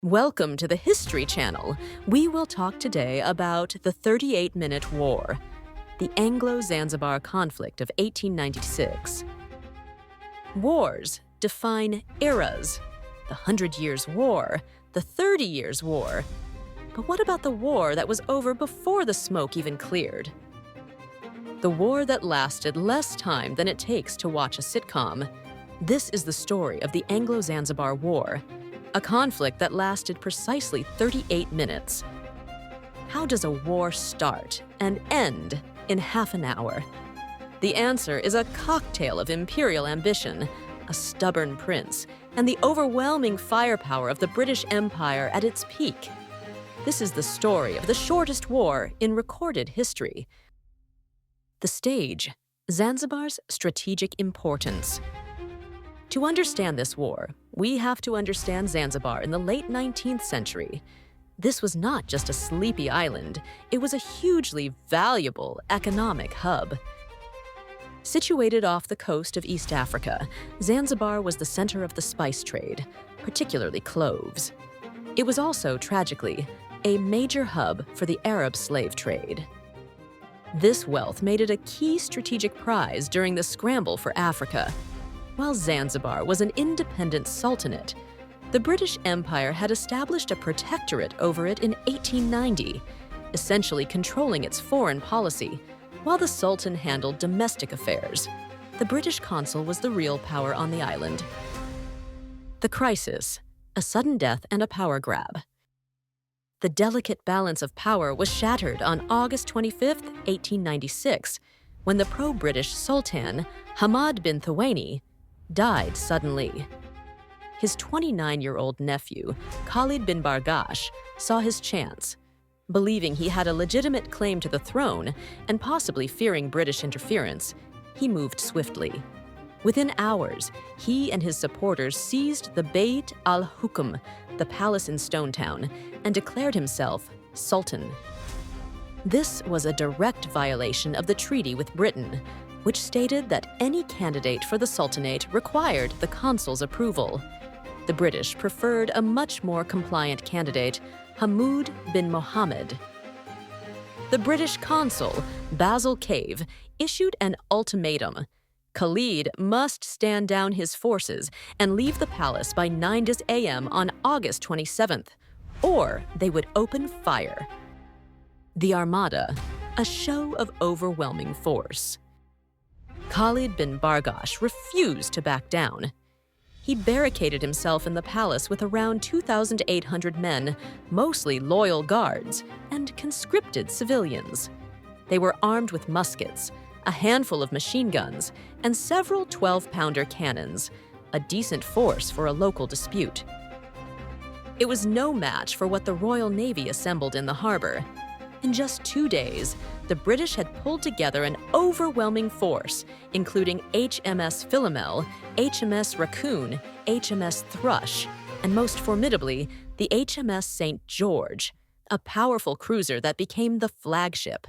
Welcome to the History Channel. We will talk today about the 38-Minute War, the Anglo-Zanzibar conflict of 1896. Wars define eras, the 100 Years' War, the 30 Years' War. But what about the war that was over before the smoke even cleared? The war that lasted less time than it takes to watch a sitcom. This is the story of the Anglo-Zanzibar War, a conflict that lasted precisely 38 minutes. How does a war start and end in half an hour? The answer is a cocktail of imperial ambition, a stubborn prince, and the overwhelming firepower of the British Empire at its peak. This is the story of the shortest war in recorded history. The stage: Zanzibar's strategic importance. To understand this war, we have to understand Zanzibar in the late 19th century. This was not just a sleepy island, it was a hugely valuable economic hub. Situated off the coast of East Africa, Zanzibar was the center of the spice trade, particularly cloves. It was also, tragically, a major hub for the Arab slave trade. This wealth made it a key strategic prize during the scramble for Africa. While Zanzibar was an independent sultanate, the British Empire had established a protectorate over it in 1890, essentially controlling its foreign policy, while the Sultan handled domestic affairs. The British consul was the real power on the island. The crisis: a sudden death and a power grab. The delicate balance of power was shattered on August 25, 1896, when the pro-British Sultan, Hamad bin Thawani, died suddenly. His 29-year-old nephew, Khalid bin Barghash, saw his chance. Believing he had a legitimate claim to the throne and possibly fearing British interference, he moved swiftly. Within hours, he and his supporters seized the Beit al-Hukm, the palace in Stonetown, and declared himself Sultan. This was a direct violation of the treaty with Britain, which stated that any candidate for the Sultanate required the consul's approval. The British preferred a much more compliant candidate, Hamoud bin Mohammed. The British consul, Basil Cave, issued an ultimatum. Khalid must stand down his forces and leave the palace by 9 a.m. on August 27th, or they would open fire. The Armada, a show of overwhelming force. Khalid bin Barghash refused to back down. He barricaded himself in the palace with around 2,800 men, mostly loyal guards, and conscripted civilians. They were armed with muskets, a handful of machine guns, and several 12-pounder cannons, a decent force for a local dispute. It was no match for what the Royal Navy assembled in the harbor. In just 2 days, the British had pulled together an overwhelming force, including HMS Philomel, HMS Raccoon, HMS Thrush, and most formidably, the HMS St. George, a powerful cruiser that became the flagship.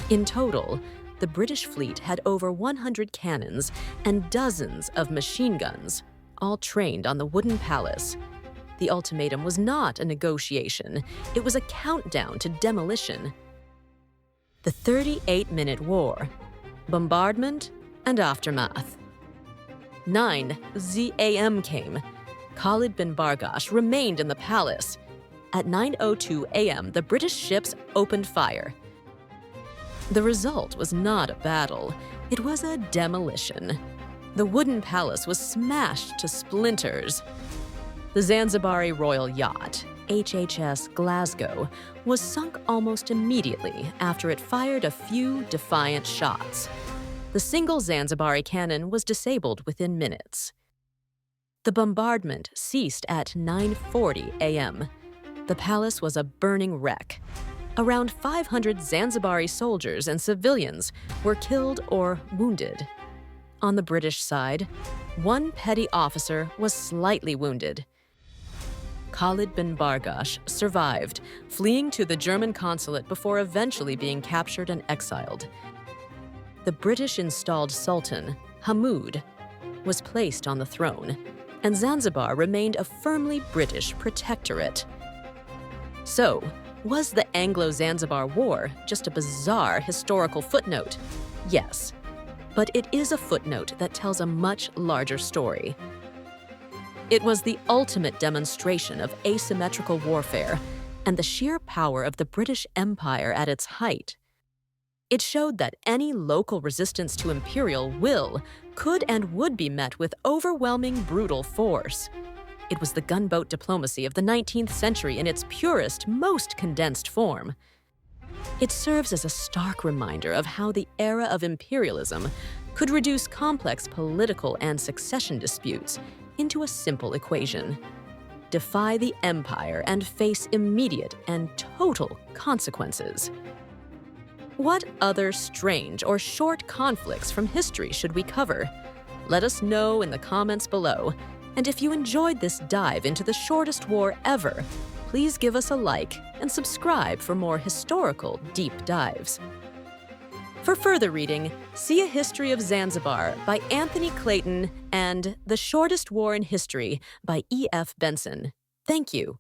In total, the British fleet had over 100 cannons and dozens of machine guns, all trained on the wooden palace. The ultimatum was not a negotiation, it was a countdown to demolition. The 38-Minute War: Bombardment and Aftermath. 9 a.m. came. Khalid bin Barghash remained in the palace. At 9:02 a.m., the British ships opened fire. The result was not a battle, it was a demolition. The wooden palace was smashed to splinters. The Zanzibari royal yacht, HHS Glasgow, was sunk almost immediately after it fired a few defiant shots. The single Zanzibari cannon was disabled within minutes. The bombardment ceased at 9:40 a.m. The palace was a burning wreck. Around 500 Zanzibari soldiers and civilians were killed or wounded. On the British side, one petty officer was slightly wounded. Khalid bin Barghash survived, fleeing to the German consulate before eventually being captured and exiled. The British-installed Sultan, Hamoud, was placed on the throne. and Zanzibar remained a firmly British protectorate. So, was the Anglo-Zanzibar War just a bizarre historical footnote? Yes, but it is a footnote that tells a much larger story. It was the ultimate demonstration of asymmetrical warfare and the sheer power of the British Empire at its height. It showed that any local resistance to imperial will could and would be met with overwhelming brutal force. It was the gunboat diplomacy of the 19th century in its purest, most condensed form. It serves as a stark reminder of how the era of imperialism could reduce complex political and succession disputes into a simple equation: defy the empire and face immediate and total consequences. What other strange or short conflicts from history should we cover? Let us know in the comments below. And if you enjoyed this dive into the shortest war ever, please give us a like and subscribe for more historical deep dives. For further reading, see A History of Zanzibar by Anthony Clayton and The Shortest War in History by E.F. Benson. Thank you.